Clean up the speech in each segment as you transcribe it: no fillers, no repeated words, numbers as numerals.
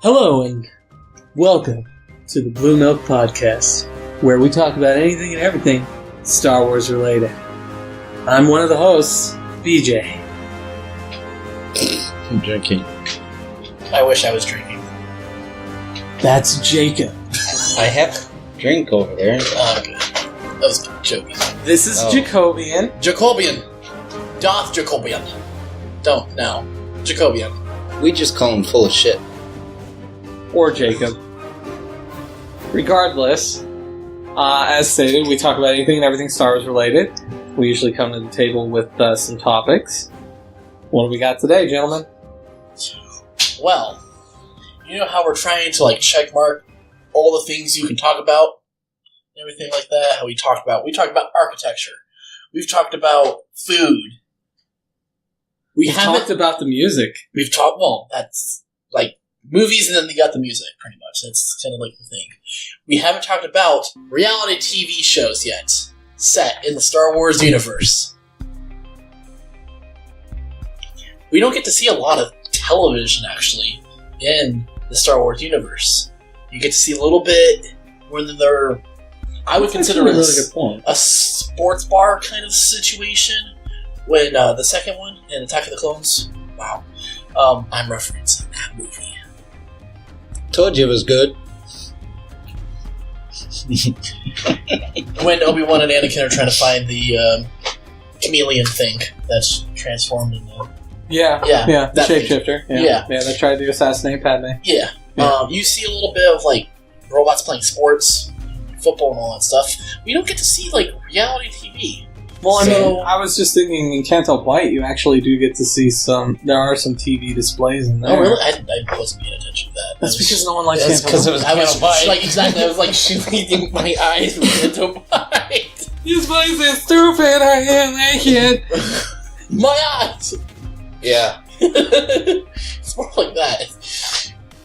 Hello and welcome to the BlueMilk Podcast, where we talk about anything and everything Star Wars related. I'm one of the hosts, BJ. I'm drinking. I wish I was drinking. That's Jacob. I have a drink over there. Oh, good. That was joking. This is Jacobian. Jacobian. Doth Jacobian. Don't now. Jacobian. We just call him full of shit. Or Jacob. Regardless, as stated, we talk about anything and everything Star Wars related. We usually come to the table with some topics. What do we got today, gentlemen? Well, you know how we're trying to checkmark all the things you can talk about and everything like that? How we talked about architecture. We've talked about food. We've talked about the music. That's movies, and then they got the music, pretty much. That's kind of like the thing. We haven't talked about reality TV shows yet, set in the Star Wars universe. We don't get to see a lot of television, actually, in the Star Wars universe. You get to see a little bit when they're... I would consider it a sports bar kind of situation. When the second one, in Attack of the Clones, wow. I'm referencing that movie. Told you it was good. When Obi-Wan and Anakin are trying to find the chameleon thing that's transformed into... Yeah, the shapeshifter. Yeah, they tried to assassinate Padme. Yeah. You see a little bit of, robots playing sports, football and all that stuff. We don't get to see, reality TV. Well, I was just thinking in Canto Bight, you actually do get to see there are some TV displays in there. Oh, really? I wasn't paying attention to that. That's because no one likes Canto Bight. Because it was Canto Bight. Exactly, I was shooting my eyes with Canto Bight. This place is stupid, I can't make it. My eyes! Yeah. It's more like that.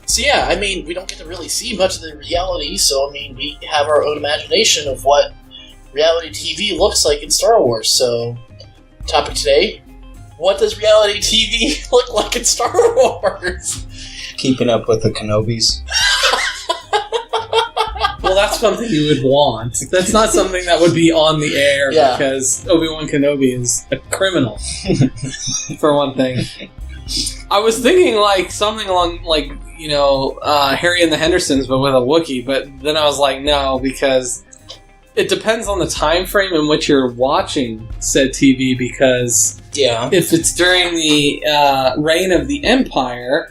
So yeah, we don't get to really see much of the reality, so we have our own imagination of what reality TV looks like in Star Wars. So, topic today, what does reality TV look like in Star Wars? Keeping up with the Kenobis. Well, that's something you would want. That's not something that would be on the air because Obi-Wan Kenobi is a criminal, for one thing. I was thinking something along Harry and the Hendersons, but with a Wookiee. But then I was like, no, because it depends on the time frame in which you're watching said TV. Because if it's during the reign of the Empire,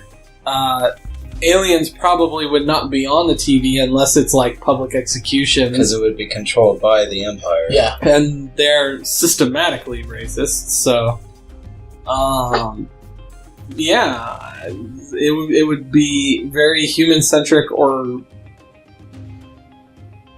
aliens probably would not be on the TV unless it's public execution. Because it would be controlled by the Empire. Yeah. And they're systematically racist, so... it would be very human-centric, or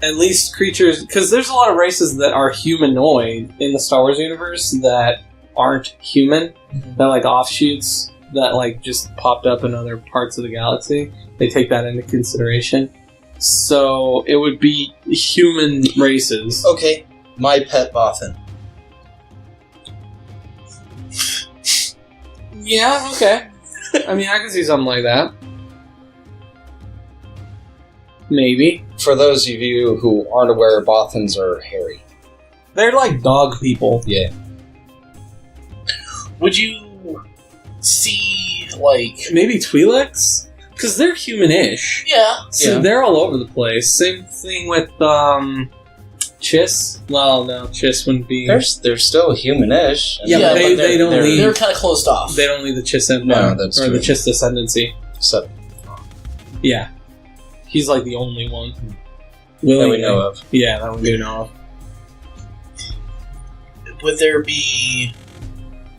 at least creatures... Because there's a lot of races that are humanoid in the Star Wars universe that aren't human. Mm-hmm. They're offshoots that just popped up in other parts of the galaxy. They take that into consideration. So it would be human races. Okay, my pet Bothan. Yeah, okay. I can see something like that. Maybe. For those of you who aren't aware, Bothans are hairy. They're like dog people. Yeah. Would you see, maybe Twi'leks? Because they're human-ish. Yeah. So they're all over the place. Same thing with, Chiss. Well, no, Chiss wouldn't be... They're still human-ish. Yeah, but they don't leave... They're kind of closed off. They don't leave the Chiss Empire. No, that's or true. the Chiss Descendancy. So, yeah. He's the only one. That we know of. Yeah, that we do know of. Would there be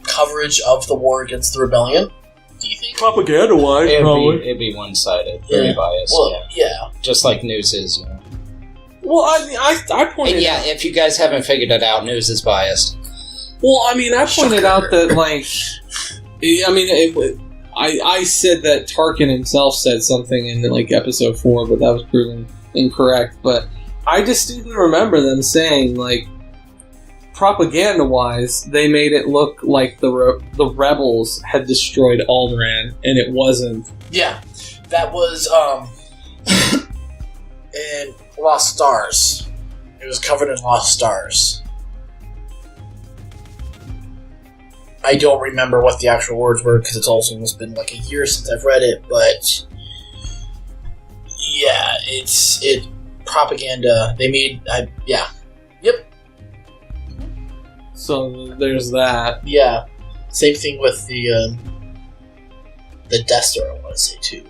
coverage of the war against the rebellion? Do you think? Propaganda-wise, probably. It'd be one-sided. Very biased. Well, yeah. Just like news is, Well, I pointed... And if you guys haven't figured it out, news is biased. Well, I pointed out that, I said that Tarkin himself said something in, Episode 4, but that was proven incorrect. But I distinctly remember them saying, propaganda-wise, they made it look like the rebels had destroyed Alderaan, and it wasn't. Yeah. That was in Lost Stars. It was covered in Lost Stars. I don't remember what the actual words were because it's also almost been like a year since I've read it, but yeah, it's propaganda. They made Yep. So there's that. Yeah. Same thing with the Death Star, I want to say too.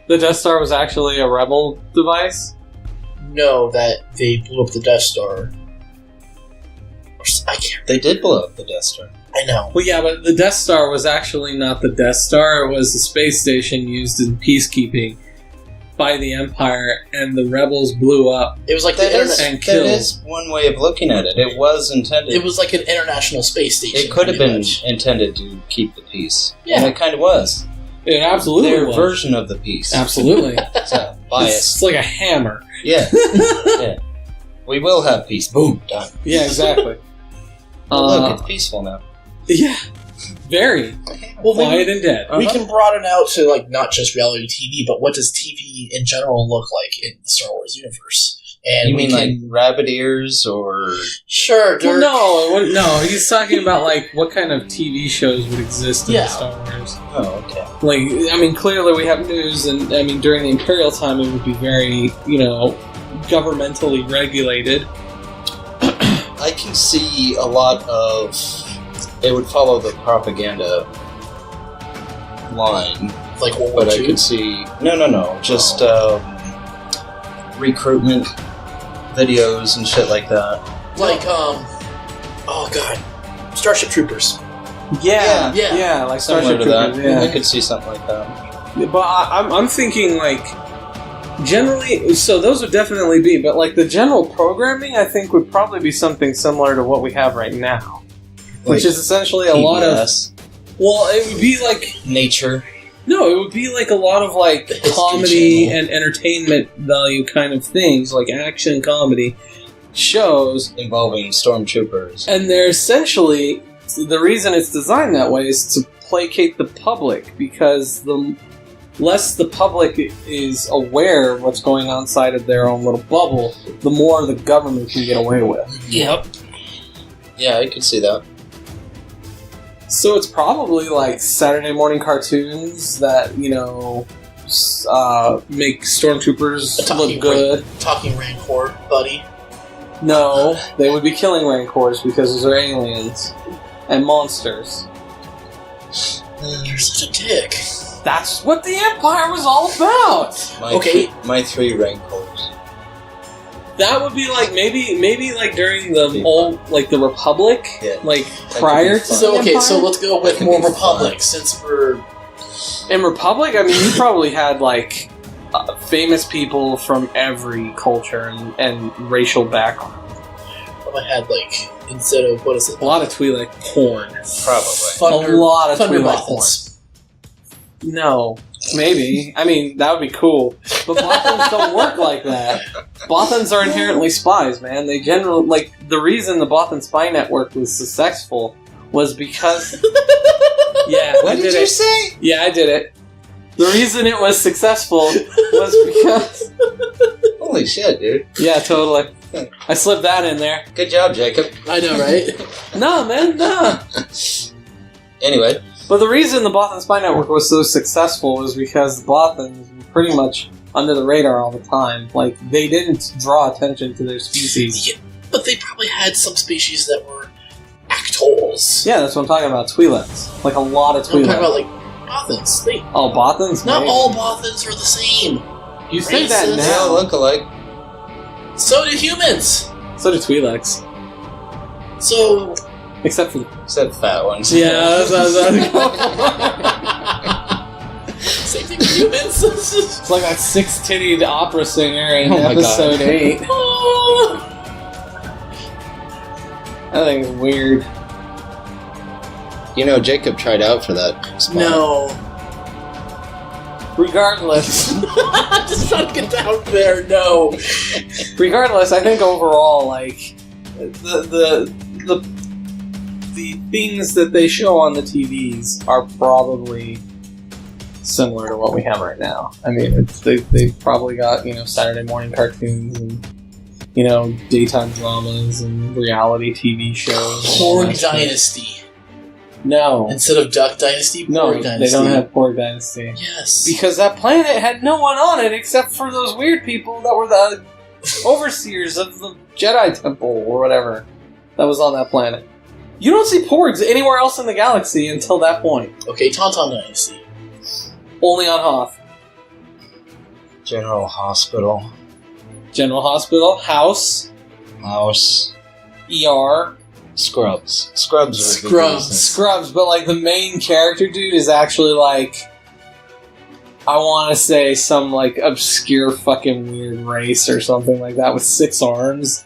The Death Star was actually a rebel device? No, that they blew up the Death Star. I can't. They did blow up the Death Star. I know. Well, yeah, but the Death Star was actually not the Death Star. It was a space station used in peacekeeping by the Empire, and the rebels blew up. It was like that killed. is one way of looking at it. It was intended. It was like an international space station. It could have been intended to keep the peace. Yeah. And it kind of was. It absolutely Their was. version of the peace. Absolutely. So, biased. It's like a hammer. Yeah. Yeah. We will have peace. Boom. Done. Yeah, exactly. Look, it's peaceful now. Yeah. Very. Well, quiet and dead. We can broaden out to like not just reality TV, but what does TV in general look like in the Star Wars universe? And you mean like rabbit ears or... Sure, DIRK. Well, no, he's talking about like what kind of TV shows would exist in Star Wars. Oh, okay. Like, I mean, clearly we have news, and I mean, during the Imperial time it would be very, governmentally regulated. I can see a lot of... It would follow the propaganda line. Like World War But II? I could see... No. Just recruitment videos and shit like that. Like, oh god. Starship Troopers. Yeah, like Similar Starship to that. Troopers, yeah. I could see something like that. But I'm thinking, like, generally, so those would definitely be, but, like, the general programming, I think, would probably be something similar to what we have right now. Which is essentially a lot of... Well, it would be, like... Nature. No, it would be, like, a lot of, like, comedy and entertainment value kind of things, like action comedy shows. Involving Stormtroopers. And they're essentially... The reason it's designed that way is to placate the public, because the less the public is aware of what's going on inside of their own little bubble, the more the government can get away with. Yep. Yeah, I could see that. So it's probably like Saturday morning cartoons that, make Stormtroopers look good. Talking Rancor, buddy. No, they would be killing Rancors because those are aliens and monsters. You're such a dick. That's what the Empire was all about! My 3 Rancors. That would be like maybe like during the old the Republic, like prior to so the Empire? so let's go with more Republic since we're in Republic. I mean, you probably had like famous people from every culture and racial background. I had instead of what is it? A lot of Twi'lek porn, probably. A lot of Thunder Twi'lek porn. No. Maybe. I mean, that would be cool. But Bothans don't work like that. Bothans are inherently spies, man. They generally, the reason the Bothan spy network was successful was because... Yeah, what did you say? Yeah, I did it. The reason it was successful was because... Holy shit, dude. Yeah, totally. I slipped that in there. Good job, Jacob. I know, right? No, man, no. Anyway... But the reason the Bothan spy network was so successful was because the Bothans were pretty much under the radar all the time. Like, they didn't draw attention to their species. Yeah, but they probably had some species that were actors. Yeah, that's what I'm talking about. Twi'leks. Like, a lot of Twi'leks. I'm talking about, Bothans. Bothans? Not maybe. all Bothans are the same. You say that Racist. They now. all look alike. So do humans. So do Twi'leks. So... Except for fat ones. Yeah, that's same thing with humans. It's like that 6-tittied opera singer in my episode 8. That thing's weird. Jacob tried out for that spot. No. Regardless. Just trying to get down there, no. Regardless, I think overall, the things that they show on the TVs are probably similar to what we have right now. I mean, they've probably got, Saturday morning cartoons and, daytime dramas and reality TV shows. Porg Dynasty. No. Instead of Duck Dynasty, Porg Dynasty. They don't have Porg Dynasty. Yes. Because that planet had no one on it except for those weird people that were the overseers of the Jedi Temple or whatever that was on that planet. You don't see Porgs anywhere else in the galaxy until that point. Okay, Tauntaun Dynasty. Only on Hoth. General Hospital. General Hospital. House. ER. Scrubs, but like the main character dude is actually like, I want to say some like obscure fucking weird race or something like that with 6 arms.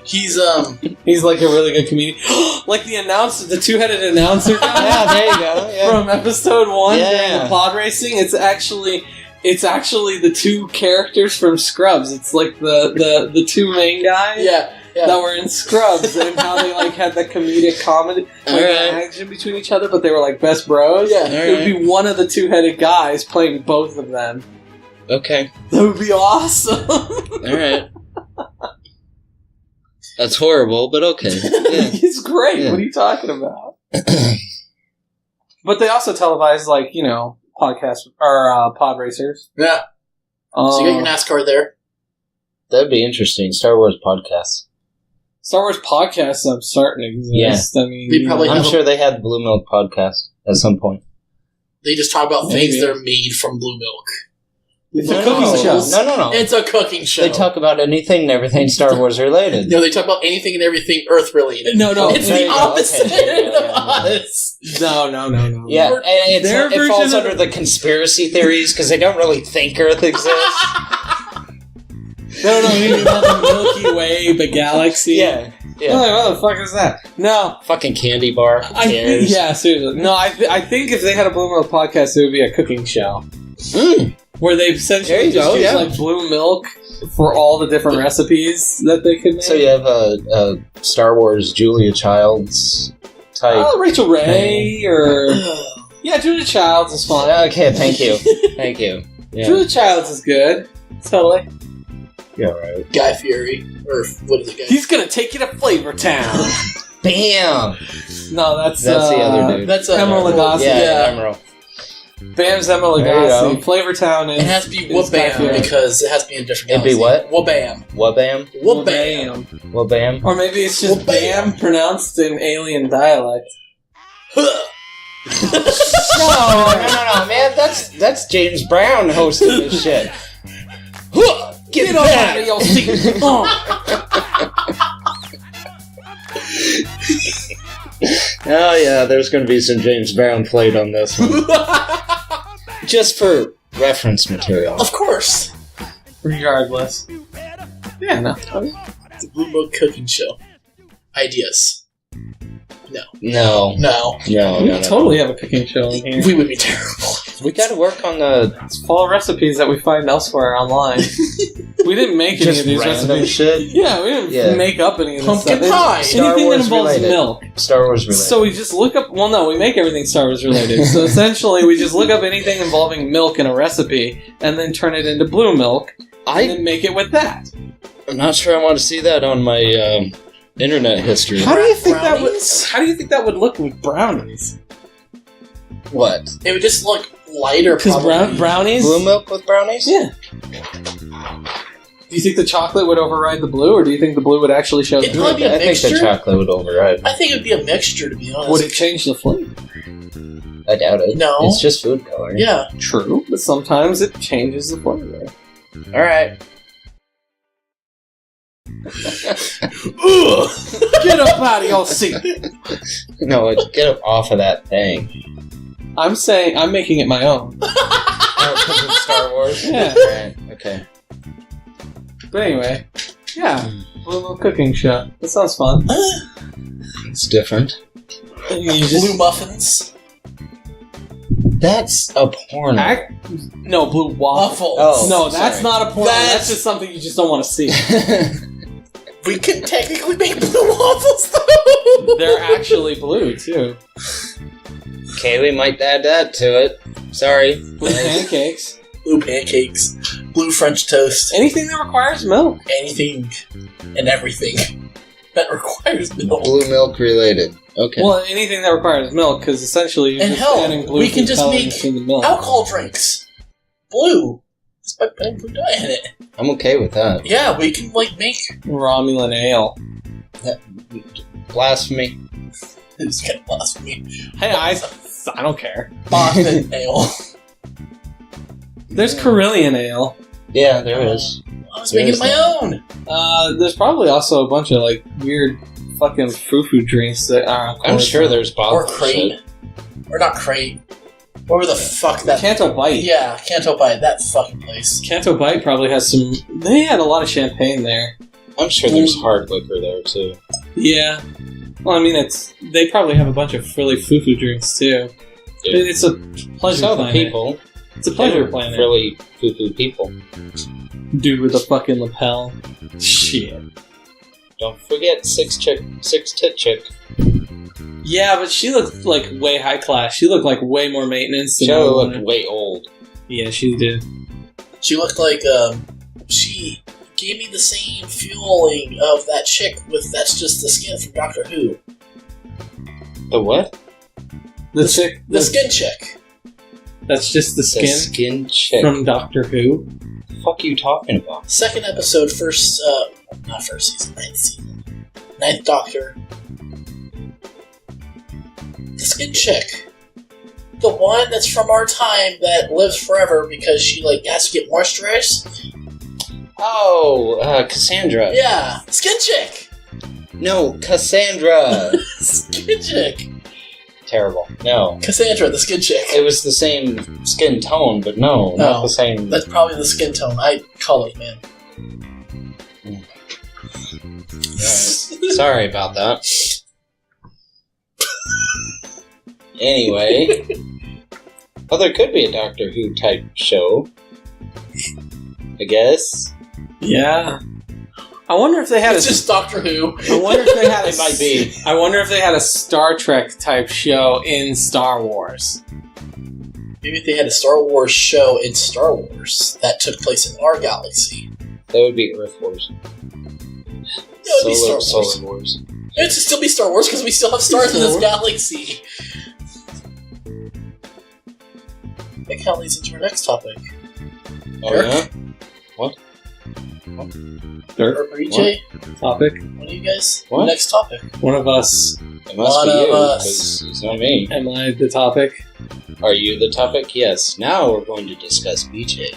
He's like a really good comedian. Like the announcer, the 2-headed announcer guy. Yeah, there you go. Yeah. From episode 1 during the pod racing. It's actually the 2 characters from Scrubs. It's like the 2 main guys. Yeah. That were in Scrubs and how they like had that comedic comedy action between each other, but they were like best bros. Yeah, it would be one of the 2-headed guys playing both of them. Okay, that would be awesome. All right, that's horrible, but okay. Yeah. It's great. Yeah. What are you talking about? But they also televise podcast or pod racers. Yeah. So you got your NASCAR there. That'd be interesting. Star Wars podcasts. Star Wars podcasts I'm starting to exist. Yeah. I mean, I'm sure they had BlueMilk podcast at some point. They just talk about things that are made from BlueMilk. It's a cooking show. No. It's a cooking show. They talk about anything and everything Star Wars related. No, they talk about anything and everything Earth related. No. It's the opposite of us. No. Yeah, and it falls under the conspiracy theories because they don't really think Earth exists. They don't know anything about the Milky Way, the galaxy. Yeah. What the fuck is that? No. Fucking candy bar. Seriously. No, I think if they had a BlueMilk podcast, it would be a cooking show. Where they essentially use like Blue Milk for all the different recipes that they could make. So you have a Star Wars Julia Childs type. Oh, Rachel Ray or... Yeah, Julia Childs is fun. Okay, thank you. Thank you. Yeah. Julia Childs is good. Totally. Yeah, right. Guy Fieri. Or what is it, guy? He's gonna take you to Flavor Town. Bam! No, that's the other dude. That's Emerald Lagasse. Yeah, Emerald. Bam's Emerald Lagasse. Flavor Town is... It has to be Wabam because it has to be in a different galaxy. It'd be what? Wabam. Or maybe it's just Bam pronounced in alien dialect. No, man. That's James Brown hosting this shit. Get off out of your seat. Oh yeah, there's going to be some James Brown played on this one. Just for reference material. Of course. Regardless. Yeah, no. It's a BlueMilk cooking show. Ideas. No. We totally have a cooking show in here. We would be terrible. We got to work on the fall recipes that we find elsewhere online. We didn't make any of these recipes. Shit. Yeah, we didn't make up any of this stuff. Pumpkin pie. Anything that involves milk. Star Wars related. So we just look up... Well, no, we make everything Star Wars related. So essentially, we just look up anything involving milk in a recipe and then turn it into BlueMilk and then make it with that. I'm not sure I want to see that on my internet history. How do you think that would look with brownies? What? It would just look lighter. Because brownies? BlueMilk with brownies? Yeah. Do you think the chocolate would override the blue, or do you think the blue would actually show It'd through? probably be a mixture. I think the chocolate would override. I think it would be a mixture, to be honest. Would it change the flavor? I doubt it. No. It's just food coloring. Yeah. True, but sometimes it changes the flavor. Alright. Get up out of your seat! No, get up off of that thing. I'm saying I'm making it my own. Because of Star Wars? Yeah. Right, okay. But anyway, yeah. BlueMilk cooking show. That sounds fun. It's different. Blue muffins. That's a porno. No, blue waffles. Oh, no, that's not a porno. That's just something you just don't want to see. We could technically make blue waffles, though. They're actually blue, too. Okay, we might add that to it. Sorry. Blue pancakes. Blue pancakes. Blue French toast. Anything that requires milk. Anything and everything that requires milk. Blue milk related. Okay. Well, anything that requires milk, because essentially you're and just hell, adding blue we can just coloring make to the milk. alcohol drinks blue. Just by putting blue dye in it. I'm okay with that. Yeah, we can make Romulan ale. Blasphemy. It's kind of blasphemy. Hey, I don't care. Boston ale. There's Carillion ale. Yeah, there is. I was making it my own. There's probably also a bunch of weird fucking foo-foo drinks that are. I'm sure there's Or Crate. Or not Crate. Whatever the fuck that... Canto Bite. Yeah, Canto Bite. That fucking place. Canto Bite probably has some... They had a lot of champagne there. I'm sure there's hard liquor there, too. Yeah. Well, I mean, they probably have a bunch of really foo-foo drinks, too. Yeah. It's a pleasure planet. People. It's a pleasure planet. Really foo-foo people. Dude with a fucking lapel. Shit. Don't forget Six Tit Chick. Yeah, but she looked way high class. She looked like way more maintenance than She looked way old. Yeah, she did. She looked like, she gave me the same feeling of that chick with That's Just the Skin from Doctor Who. The what? The chick? The skin chick. That's Just the Skin? The skin chick. From Doctor Who? What the fuck are you talking about? Second episode, not first season, 9th season. 9th Doctor. The skin chick. The one that's from our time that lives forever because she, has to get moisturized. Oh, Cassandra. Yeah, skin chick! No, Cassandra. Skin chick. Terrible. No. Cassandra, the skin chick. It was the same skin tone, but no, not the same. That's probably the skin tone. I call it, man. Right. Sorry about that. Anyway. Well, there could be a Doctor Who type show. I guess. Yeah. I wonder if they had It's just Doctor Who. I wonder if they had It might be. I wonder if they had a Star Trek type show in Star Wars. Maybe if they had a Star Wars show in Star Wars that took place in our galaxy. That would be Earth Wars. It would be Star Wars. Solar Wars. It would still be Star Wars because we still have stars in this galaxy. That kind of leads into our next topic. Oh, Dirk? yeah? What? Dirk? Or BJ? Topic? One of you guys? What? Next topic. One of us. It must One be of you, us. because it's not me. Am I the topic? Are you the topic? Yes. Now we're going to discuss BJ.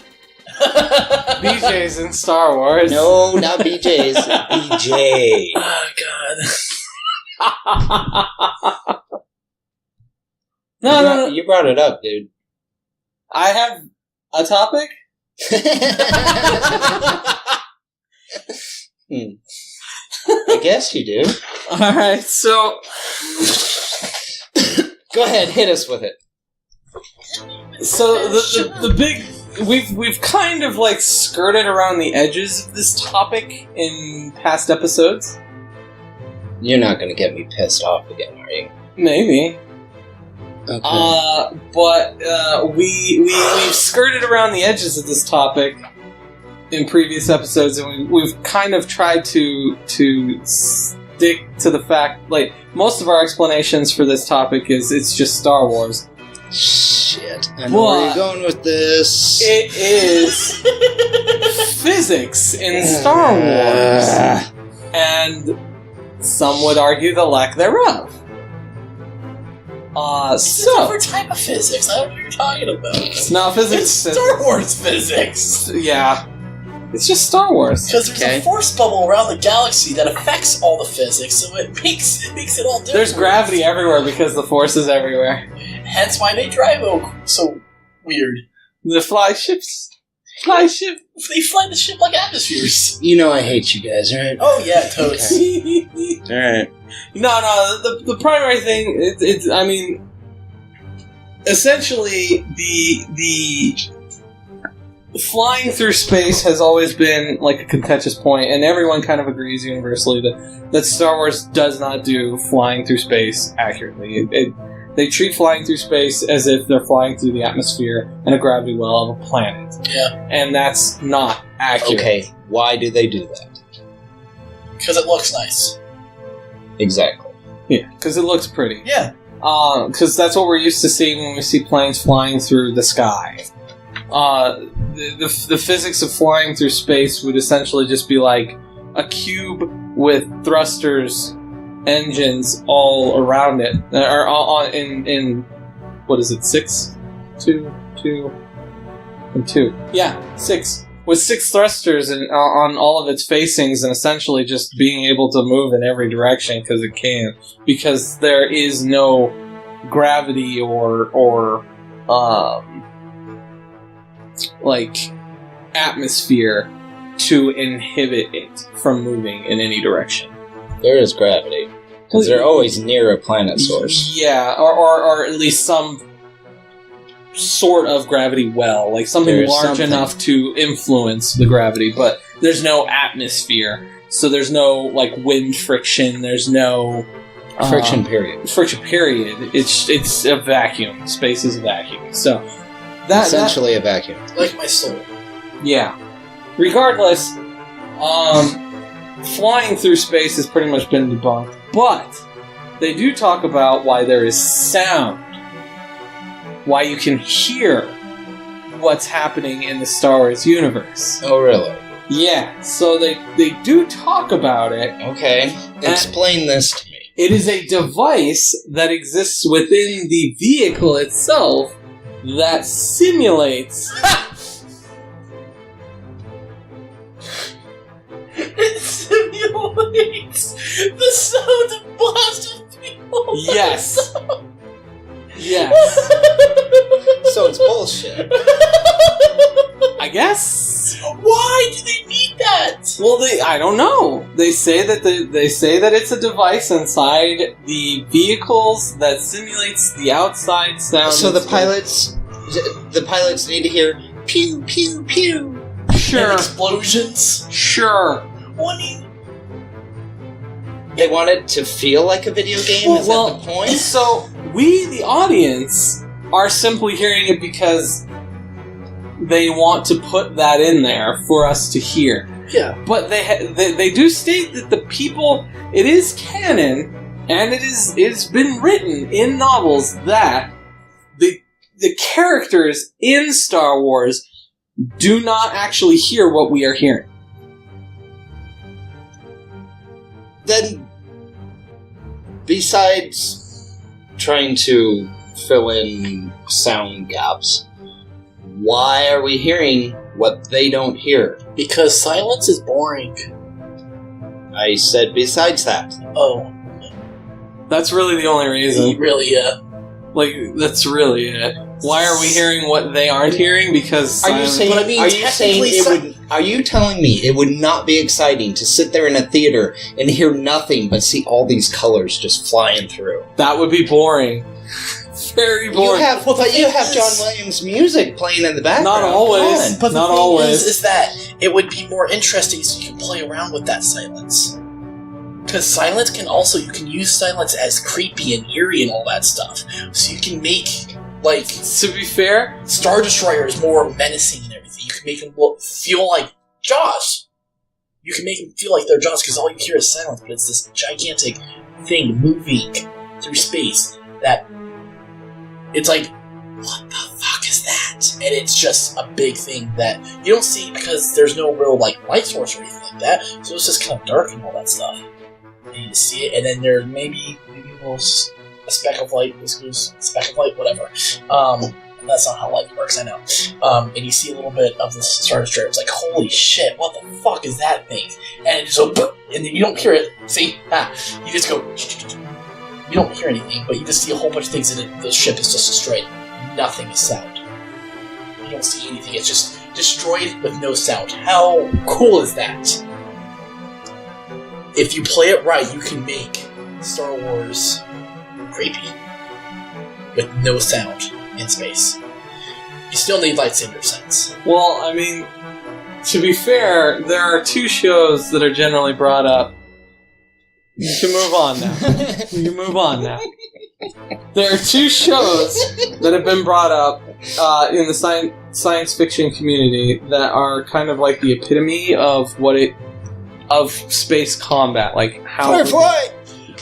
BJ's in Star Wars. No, not BJ's. BJ. Oh, God. No. You brought it up, dude. I have a topic? I guess you do. Alright, so... Go ahead, hit us with it. So, the big... We've kind of, skirted around the edges of this topic in past episodes. You're not going to get me pissed off again, are you? Maybe. Okay. But we've skirted around the edges of this topic in previous episodes, and we've kind of tried to stick to the fact, most of our explanations for this topic is it's just Star Wars. Shit. I know where you're going with this. It is physics in Star Wars. And some would argue the lack thereof. It's a different type of physics. I don't know what you're talking about. It's not physics. It's Star Wars physics. Yeah. It's just Star Wars. Because there's a force bubble around the galaxy that affects all the physics, so it makes it all different. There's gravity everywhere because the force is everywhere. Hence why they drive so weird. The fly ships. Fly ship. They fly the ship like atmospheres. You know I hate you guys, right? Oh yeah, totes. Alright. No. The primary thing, it's I mean, essentially the flying through space has always been a contentious point, and everyone kind of agrees universally that Star Wars does not do flying through space accurately. they treat flying through space as if they're flying through the atmosphere and a gravity well of a planet. Yeah. And that's not accurate. Okay, why do they do that? Because it looks nice. Exactly. Yeah, because it looks pretty. Yeah. Because that's what we're used to seeing when we see planes flying through the sky. The physics of flying through space would essentially just be like a cube with thrusters, engines all around it, or in what is it? 6, 2, 2, and 2. Yeah, 6 with 6 thrusters on all of its facings, and essentially just being able to move in every direction because it can, because there is no gravity or like atmosphere to inhibit it from moving in any direction. There is gravity. Because they're always near a planet source. Yeah, or at least some sort of gravity well. Like something large enough to influence the gravity, but there's no atmosphere. So there's no, like, wind friction. There's no... friction period. Friction period. It's a vacuum. Space is a vacuum. So... Essentially a vacuum. Like my soul. Yeah. Regardless, flying through space has pretty much been debunked, but they do talk about why there is sound, why you can hear what's happening in the Star Wars universe. Oh, really? Yeah, so they do talk about it. Okay, explain this to me. It is a device that exists within the vehicle itself that simulates... It simulates the sound of blasting people. Yes. Yes. So it's bullshit. I guess. Why do they need that? Well, I don't know. They say that it's a device inside the vehicles that simulates the outside sound. So the pilots need to hear pew pew pew. Sure. And explosions. Sure. They want it to feel like a video game? Is that the point? So, we, the audience, are simply hearing it because they want to put that in there for us to hear. Yeah. But they do state that the people... It is canon, and it's been written in novels that the characters in Star Wars do not actually hear what we are hearing. Then, besides trying to fill in sound gaps, why are we hearing what they don't hear? Because silence is boring. I said besides that. Oh. That's really the only reason. Really, yeah. Like, that's really it. Why are we hearing what they aren't hearing? Because are you saying are you telling me it would not be exciting to sit there in a theater and hear nothing but see all these colors just flying through? That would be boring. Very boring. You have John Williams' music playing in the background. Not always. But not the thing always. is that it would be more interesting so you can play around with that silence. Because silence you can use silence as creepy and eerie and all that stuff. So you can make, like... To be fair... Star Destroyers more menacing and everything. You can make them feel like Jaws. You can make them feel like they're Jaws because all you hear is silence, but it's this gigantic thing moving through space that... It's like, what the fuck is that? And it's just a big thing that you don't see because there's no real, like, light source or anything like that. So it's just kind of dark and all that stuff. And you see it, and then there maybe a speck of light, whatever. That's not how light works, I know. And you see a little bit of the Star Destroyer. It's like, holy shit, what the fuck is that thing? And it just goes, and then you don't hear it. See? You just go, you don't hear anything, but you just see a whole bunch of things, and the ship is just destroyed. Nothing is sound. You don't see anything. It's just destroyed with no sound. How cool is that? If you play it right, you can make Star Wars creepy with no sound in space. You still need lightsaber sets. Well, I mean, to be fair, there are 2 shows that are generally brought up. You can move on now. There are two shows that have been brought up in the science fiction community that are kind of like the epitome of of space combat, like how. Firefly.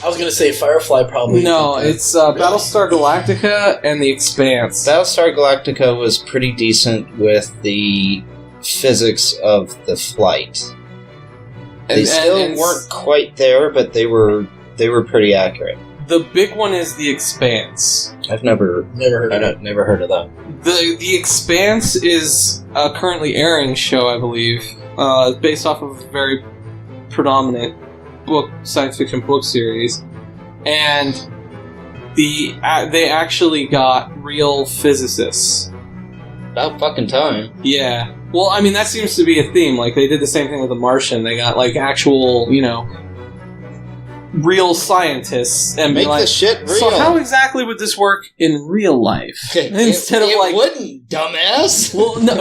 I was gonna say Firefly, probably. No, it's Battlestar Galactica and The Expanse. Battlestar Galactica was pretty decent with the physics of the flight. They still weren't quite there, but they were pretty accurate. The big one is The Expanse. I've never heard of that. The Expanse is a currently airing show, I believe, based off of a very predominant science fiction book series, and they actually got real physicists. About fucking time. Yeah. Well, I mean, that seems to be a theme. Like, they did the same thing with The Martian. They got, like, actual, real scientists and make this shit real. So how exactly would this work in real life? Instead of like, it wouldn't, dumbass. Well, no.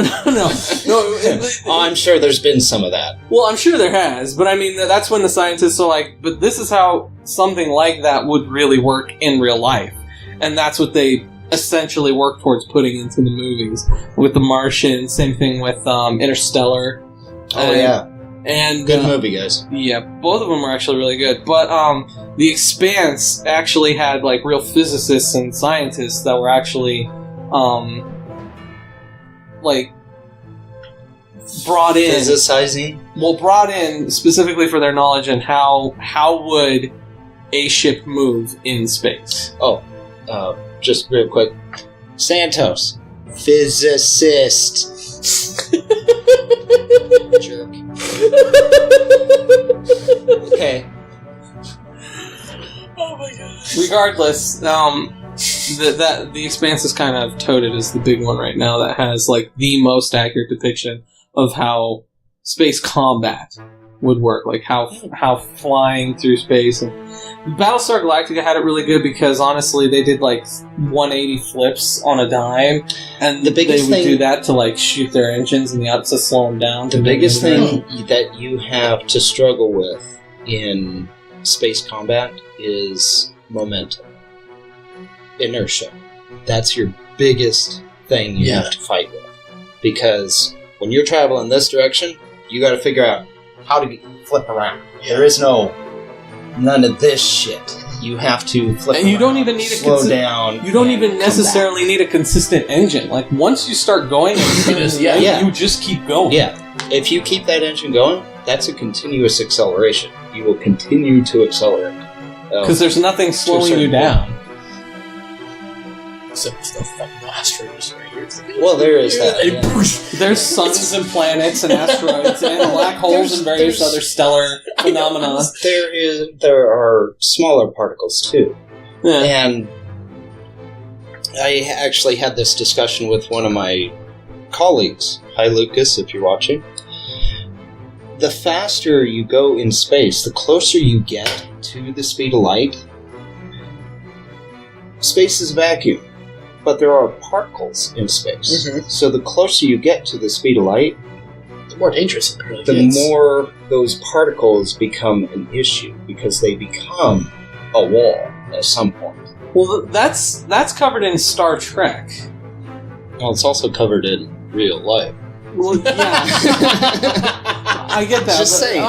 Oh, I'm sure there's been some of that. Well, I'm sure there has, but I mean that's when the scientists are like, but this is how something like that would really work in real life, and that's what they essentially work towards putting into the movies with The Martian. Same thing with Interstellar. Oh yeah. And good movie, guys. Yeah, both of them were actually really good. But The Expanse actually had like real physicists and scientists that were actually like brought in. Physicizing? Well, brought in specifically for their knowledge and how would a ship move in space. Oh, just real quick. Santos. Physicist. Jerk. Okay. Oh my god. Regardless, the Expanse is kind of touted as the big one right now that has like the most accurate depiction of how space combat would work, like how flying through space. And Battlestar Galactica had it really good because honestly they did like 180 flips on a dime, and they would do that to like shoot their engines and to slow them down. The biggest thing that you have to struggle with in space combat is momentum, inertia. That's your biggest thing you have to fight with, because when you're traveling this direction, you got to figure out how to flip around. There is none of this shit. You have to flip and you around, don't even need slow down. You don't even necessarily need a consistent engine. Like once you start going, you just keep going. Yeah, if you keep that engine going, that's a continuous acceleration. You will continue to accelerate because there's nothing slowing you down. Except the fucking asteroids right here. Well, there is that. Yeah. There's suns and planets and asteroids and black holes and various other stellar phenomena. There are smaller particles too, and I actually had this discussion with one of my colleagues. Hi, Lucas, if you're watching. The faster you go in space, the closer you get to the speed of light. Space is a vacuum. But there are particles in space. Mm-hmm. So the closer you get to the speed of light, the more dangerous it really the more those particles become an issue, because they become a wall at some point. Well, that's covered in Star Trek. Well, it's also covered in real life. Well, yeah. I get that. Just saying.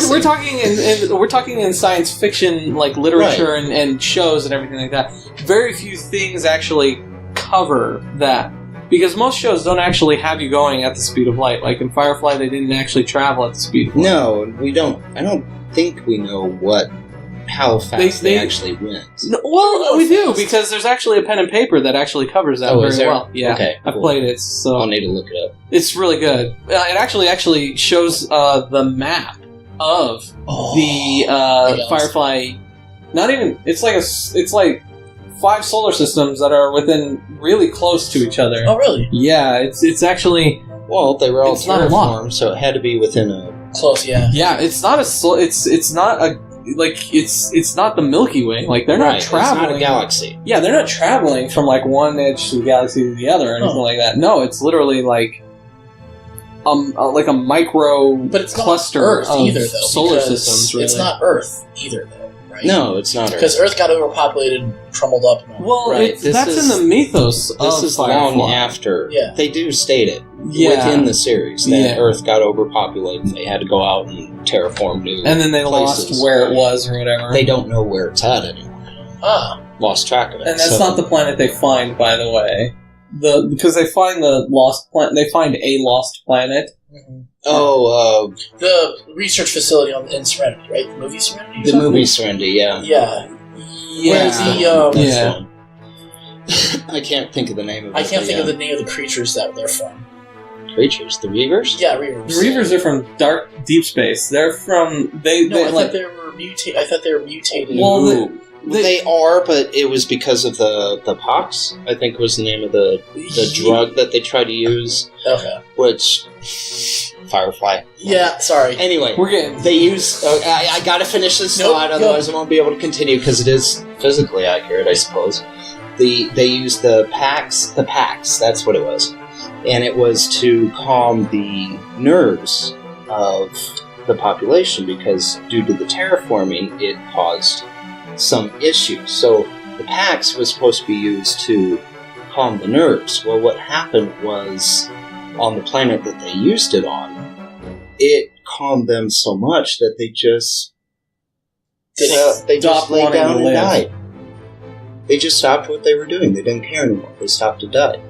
We're talking in science fiction, like literature and shows and everything like that. Very few things actually cover that, because most shows don't actually have you going at the speed of light. Like in Firefly, they didn't actually travel at the speed of light. No, we don't. I don't think we know how fast they actually went. No, well, we do, because there's actually a pen and paper that actually covers that very well. Yeah, okay, I've played it, so I'll need to look it up. It's really good. It actually shows the map of the Firefly. Not even. It's like 5 solar systems that are within really close to each other. Oh, really? Yeah, it's actually. Well, they were all terraformed, so it had to be within a close. Yeah, yeah. It's not it's not a. Like it's not the Milky Way. Like they're not traveling. It's not a galaxy. Yeah, they're not traveling from like one edge of the galaxy to the other or anything like that. No, it's literally like a micro but it's cluster not Earth of either, though, solar systems. Really. It's not Earth either, though, right? right? No, it's not Earth. Because Earth got overpopulated, crumbled up. Well, Right. that's in the mythos This is Firefly. long after. Yeah. They do state it Yeah. within the series that Yeah. Earth got overpopulated and they had to go out and terraform new And then they places. lost where it was or whatever. They don't know where it's at anymore. Ah. Lost track of it. And that's so- not the planet they find, by the way. Because they find the lost planet. They find a lost planet. Mm-hmm. Oh, The research facility in Serenity, right? The movie Serenity? the movie Serenity, yeah. Yeah. Where's Yeah. the, Yeah. One. I can't think of the name of it. I can't but think of the name of the creatures that they're from. creatures. The Reavers? Yeah, Reavers. The Reavers are from dark, deep space. They're from I like thought they were mutated. Well, Ooh. They are, but it was because of the pox, I think was the name of the drug that they tried to use, Okay. which... Firefly. Yeah, sorry. Anyway, we're getting. they use... I gotta finish this Nope, slide, otherwise I won't be able to continue, because it is physically accurate, I suppose. They used the PAX, that's what it was. And it was to calm the nerves of the population, because due to the terraforming, it caused some issues. So the PAX was supposed to be used to calm the nerves. Well, what happened was, on the planet that they used it on, it calmed them so much that they just laid wanting down to and live. died. They just stopped what they were doing. They didn't care anymore. They stopped to die.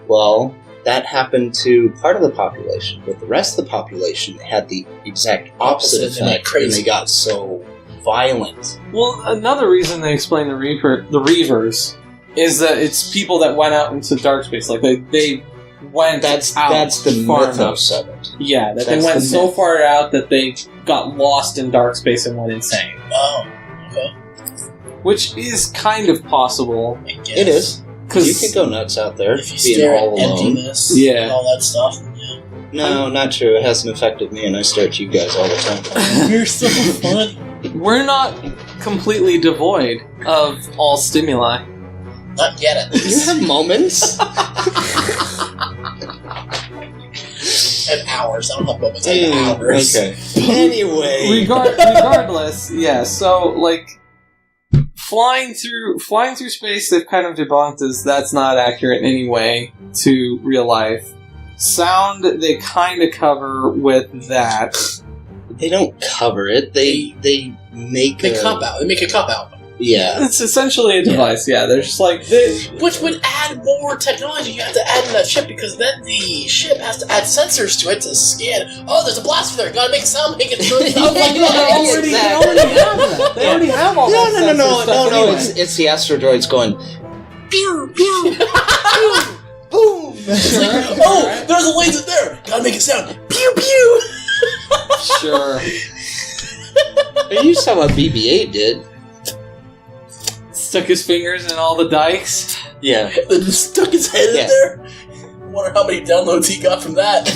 Well, that happened to part of the population, but the rest of the population had the exact opposite Opposite, and they effect, got crazy. and they got so violent. Well, another reason they explain the Reavers is that it's people that went out into dark space. Like they went That's the far mythos enough. of it. Yeah, that That's they went the so myth. far out that they got lost in dark space and went insane. Oh, okay. Which is kind of possible. I guess. It is. You Because can go nuts out there, If you being stare all at alone. emptiness Yeah. and all that stuff, yeah. No, not true. It hasn't affected me, and I stare at you guys all the time. You're so fun. we're not completely devoid of all stimuli. Not yet, at You least. have moments. And hours. I don't have moments. I have hours. Okay. Anyway. Regardless, yeah. So like flying through space, they've kind of debunked as that's not accurate in any way to real life. Sound, they kind of cover with that. They don't cover it. They make They a... cop out. They make a cop out. Yeah. It's essentially a device. Yeah, they're just like Which would add more technology you have to add in that ship, because then the ship has to add sensors to it to scan. Oh, there's a blaster there. Gotta make sound, make it through. Oh my They god. already have that. They already have all that. sensor stuff No. anyway. It's the astrodroids going. Pew pew. Boom. It's like, Sure, oh, right. there's a laser there. Gotta make it sound. Pew pew. Sure. You saw what BB-8 did. Stuck his fingers in all the dikes. Yeah. Then just stuck his head Yeah. in there. Wonder how many downloads he got from that.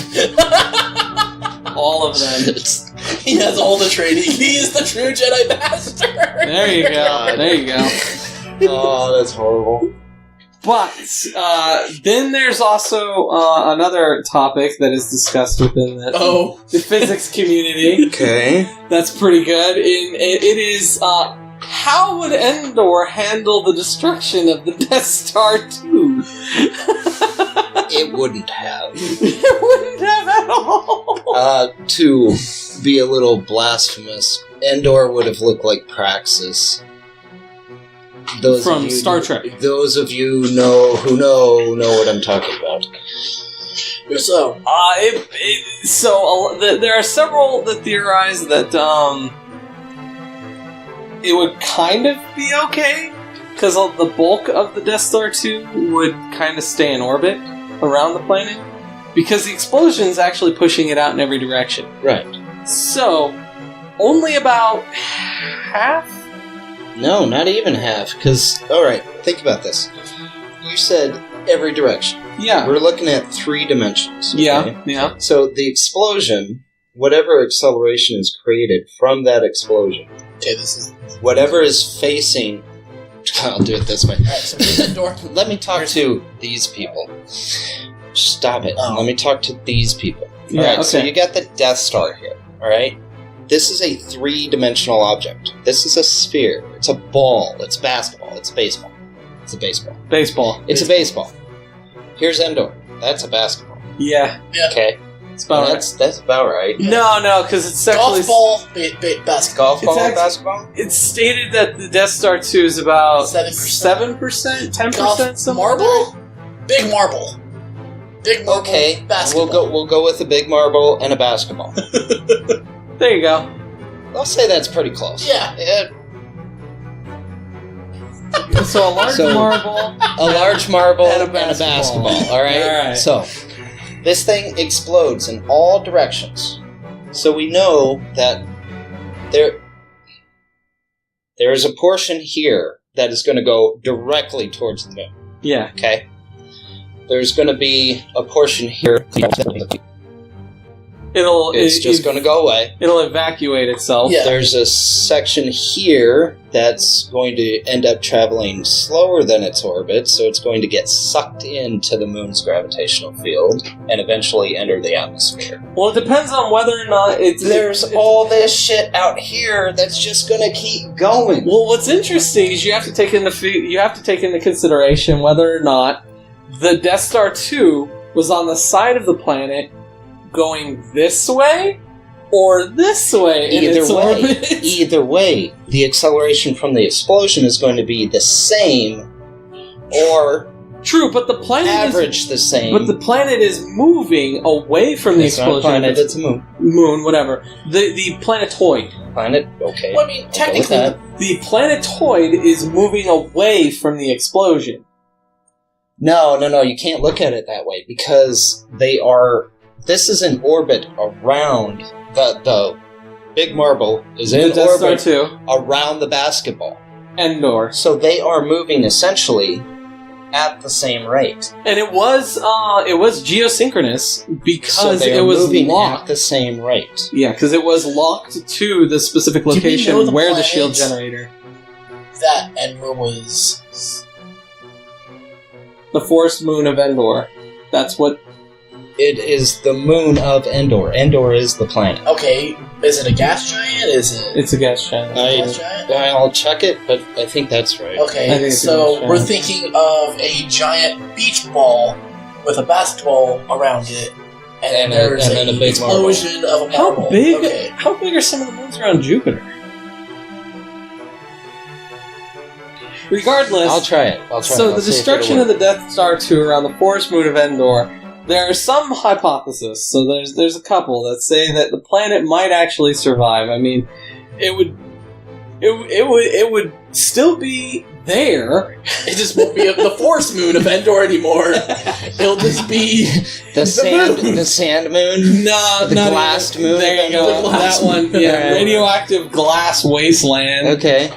All of them. He has all the training. He is the true Jedi Master. There you go. God. There you go. Oh, that's horrible. But then there's also another topic that is discussed within the physics community. Okay. That's pretty good. It is how would Endor handle the destruction of the Death Star 2? It wouldn't have. It wouldn't have at all. To be a little blasphemous, Endor would have looked like Praxis. Those From of you, Star Trek. Those of you who know what I'm talking about. So, there are several that theorize that it would kind of be okay, because the bulk of the Death Star 2 would kind of stay in orbit around the planet, because the explosion is actually pushing it out in every direction. Right. So, only about half? No, not even half. Because, alright, think about this. You said every direction. Yeah. We're looking at 3 dimensions. Okay? Yeah. So the explosion, whatever acceleration is created from that explosion, okay, this is. whatever is facing... I'll do it this way. Alright, so here's the door. Let me talk to these people. Stop it. Oh. Let me talk to these people. Yeah, Alright, so okay. you got the Death Star here, alright? this is a 3-dimensional object. This is a sphere. It's a ball. It's basketball. It's baseball. It's a baseball. Baseball. It's a baseball. Here's Endor. That's a basketball. Yeah. Okay. That's about right. That's about right. No, because it's actually... Golf ball, basketball. Golf ball, basketball? It's stated that the Death Star 2 is about 7%? 10%? Something marble? Big marble. Big marble, okay, basketball. we'll go with a big marble and a basketball. There you go. I'll say that's pretty close. Yeah. So a large marble... A large marble and a basketball. All right? So, this thing explodes in all directions. So we know that there is a portion here that is going to go directly towards the moon. Yeah. Okay? There's going to be a portion here. It's just going to go away. It'll evacuate itself. Yeah. There's a section here that's going to end up traveling slower than its orbit, so it's going to get sucked into the moon's gravitational field and eventually enter the atmosphere. Well, it depends on whether or not There's all this shit out here that's just going to keep going. Well, what's interesting is you have to take into consideration whether or not the Death Star 2 was on the side of the planet going this way or this way in its orbit. Either way, the acceleration from the explosion is going to be the same or true, but the planet the same. But the planet is moving away from the explosion. It's not a planet, it's a moon. Moon, whatever. The planetoid. Planet, okay. Well, I mean, technically, the planetoid is moving away from the explosion. No, you can't look at it that way because this is in orbit around the big marble is in orbit around the basketball. Endor. So they are moving essentially at the same rate. And it was geosynchronous because it was moving locked at the same rate. Yeah, because it was locked to the specific location where the shield generator. That Endor was the forest moon of Endor. That's what. It is the moon of Endor. Endor is the planet. Okay, is it a gas giant? It's a gas giant. I'll check it, but I think that's right. Okay, so we're thinking of a giant beach ball with a basketball around it, and there's a big explosion marble. Of a marble. How big are some of the moons around Jupiter? Regardless, I'll try it. So the destruction of the Death Star 2 around the forest moon of Endor. There are some hypotheses. So there's a couple that say that the planet might actually survive. I mean, it would still be there. It just won't be the forest moon of Endor anymore. It'll just be the sand moon. No, the glass moon. There you go. That one. Yeah, radioactive glass wasteland. Okay.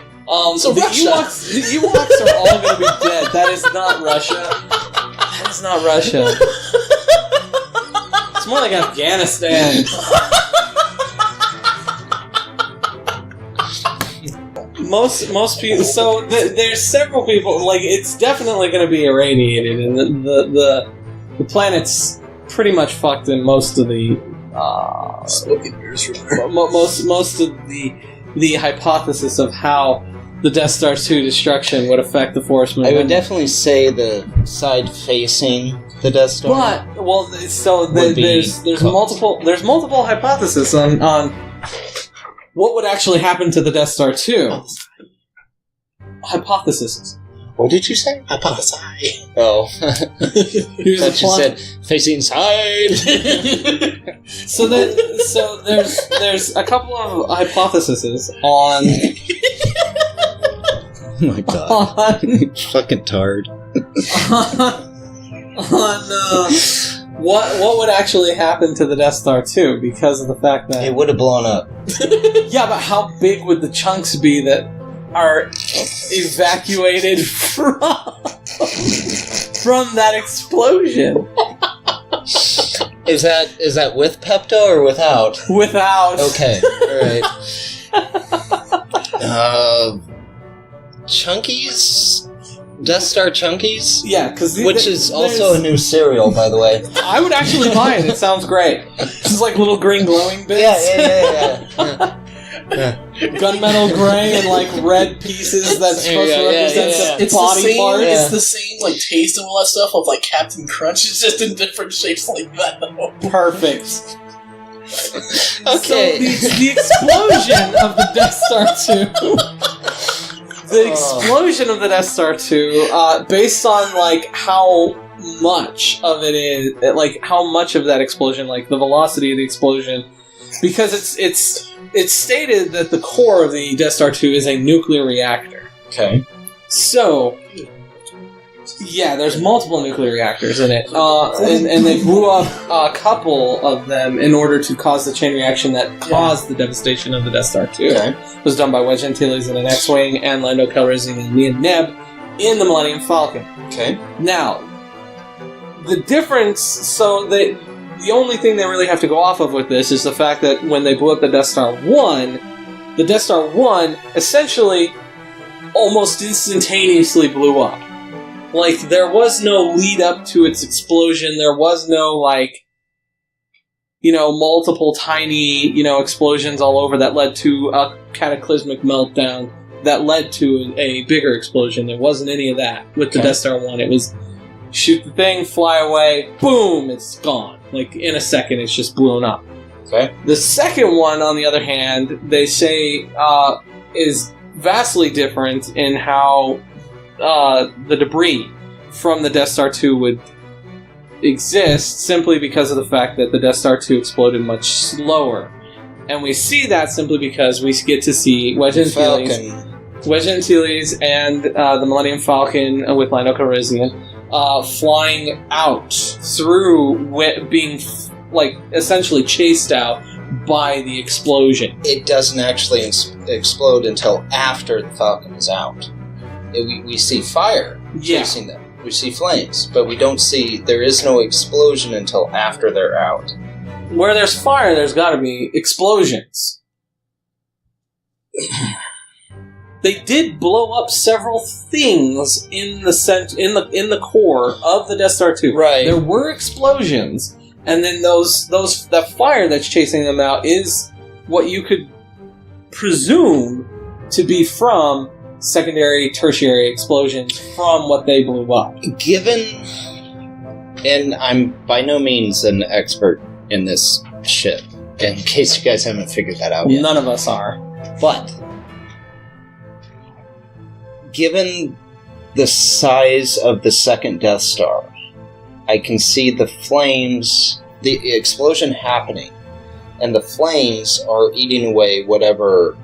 So the Russia. The Ewoks are all going to be dead. That is not Russia. That is not Russia. It's more like Afghanistan. Most people. So there's several people. Like it's definitely going to be irradiated, and the planet's pretty much fucked in most of the. Most of the hypothesis of how the Death Star 2 destruction would affect the forest moon. I would definitely say the side facing the Death Star. There's multiple hypotheses on what would actually happen to the Death Star 2. Hypotheses. What did you say? Hypothesize. Oh. Here's the you said facing side. So there's a couple of hypotheses on. Oh my god. Fucking tard. on what would actually happen to the Death Star 2 because of the fact that it would have blown up. Yeah, but how big would the chunks be that are evacuated from that explosion? Is that with Pepto or without? Without. Okay, alright. Chunkies? Death Star Chunkies? Yeah, because which is also a new cereal, by the way. I would actually buy it. It sounds great. Just like little green glowing bits. Yeah. gunmetal gray and like red pieces that's supposed to represent the body parts. It's the same like taste and all that stuff of like Captain Crunch. It's just in different shapes like that. Perfect. Okay. So the explosion of the Death Star 2. The explosion of the Death Star 2, based on like how much of it is, like how much of that explosion, like the velocity of the explosion, because it's stated that the core of the Death Star 2 is a nuclear reactor. Okay. So, yeah, there's multiple nuclear reactors in it, and they blew up a couple of them in order to cause the chain reaction that caused the devastation of the Death Star 2. Okay. It was done by Wedge Antilles in an X-Wing and Lando Calrissian and Liam Neb in the Millennium Falcon. Okay. Now, the difference, so the only thing they really have to go off of with this is the fact that when they blew up the Death Star 1, the Death Star 1 essentially almost instantaneously blew up. Like, there was no lead up to its explosion, there was no, like, multiple tiny, explosions all over that led to a cataclysmic meltdown that led to a bigger explosion. There wasn't any of that with the Death Star 1. It was shoot the thing, fly away, boom, it's gone. Like, in a second, it's just blown up. Okay. The second one, on the other hand, they say is vastly different in how the debris from the Death Star 2 would exist, simply because of the fact that the Death Star 2 exploded much slower. And we see that simply because we get to see Wedge Antilles and the Millennium Falcon with Lando Calrissian flying out through being essentially chased out by the explosion. It doesn't actually explode until after the Falcon is out. We see fire chasing them. We see flames, but we don't see. There is no explosion until after they're out. Where there's fire, there's got to be explosions. They did blow up several things in the core of the Death Star 2. Right. There were explosions, and then that fire that's chasing them out is what you could presume to be from secondary, tertiary explosions from what they blew up. Given, and I'm by no means an expert in this shit, in case you guys haven't figured that out yet. None of us are. But given the size of the second Death Star, I can see the flames, the explosion happening, and the flames are eating away whatever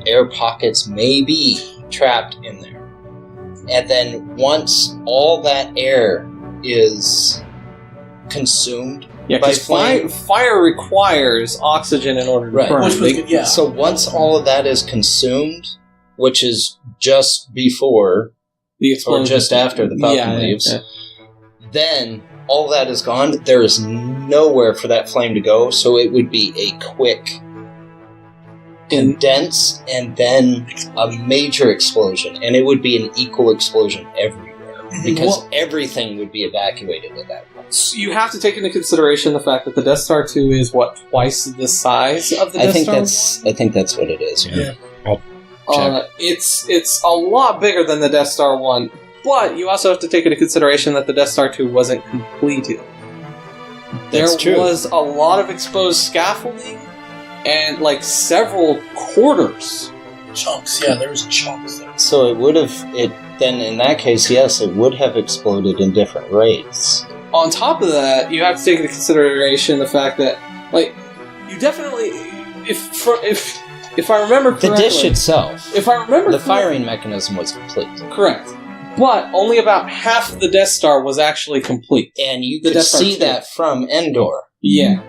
air pockets may be trapped in there. And then once all that air is consumed by flame... Fire requires oxygen in order to burn. So once all of that is consumed, which is just before the explosion, or just after the Falcon leaves, then all that is gone. There is nowhere for that flame to go, so it would be a quick condense and then a major explosion, and it would be an equal explosion everywhere because everything would be evacuated at that point. So you have to take into consideration the fact that the Death Star 2 is twice the size of the Death Star? I think that's what it is. Yeah. It's a lot bigger than the Death Star 1, but you also have to take into consideration that the Death Star 2 wasn't completed. There was a lot of exposed scaffolding and several quarters. Chunks, there was chunks there. So then in that case, yes, it would have exploded in different rates. On top of that, you have to take into consideration the fact that, you definitely, if I remember correctly... The dish itself. If I remember the firing mechanism was complete. Correct. But only about half of the Death Star was actually complete. And you could see that from Endor. Yeah.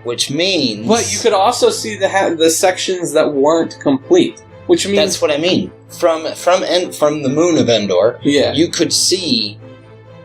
Which means... But you could also see the sections that weren't complete. Which means... That's what I mean. From the moon of Endor, you could see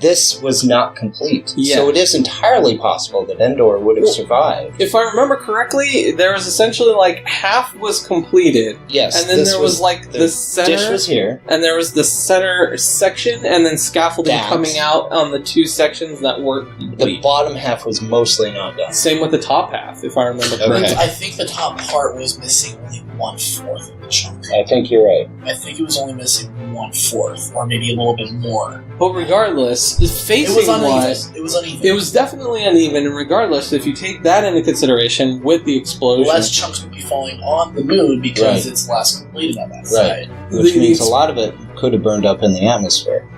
this was not complete. Yeah. So it is entirely possible that Endor would have survived. If I remember correctly, there was essentially like half was completed. Yes. And then there was like the center. Dish was here. And there was the center section, and then scaffolding coming out on the 2 sections that were complete. The bottom half was mostly not done. Same with the top half, if I remember correctly. I think the top part was missing only 1/4 of the chunk. I think you're right. I think it was only missing 1/4, or maybe a little bit more. But regardless, facing-wise, it was uneven. it was definitely uneven, and regardless, if you take that into consideration with the explosion... Less chunks would be falling on the moon because it's less completed on that side. Which means a lot of it could have burned up in the atmosphere.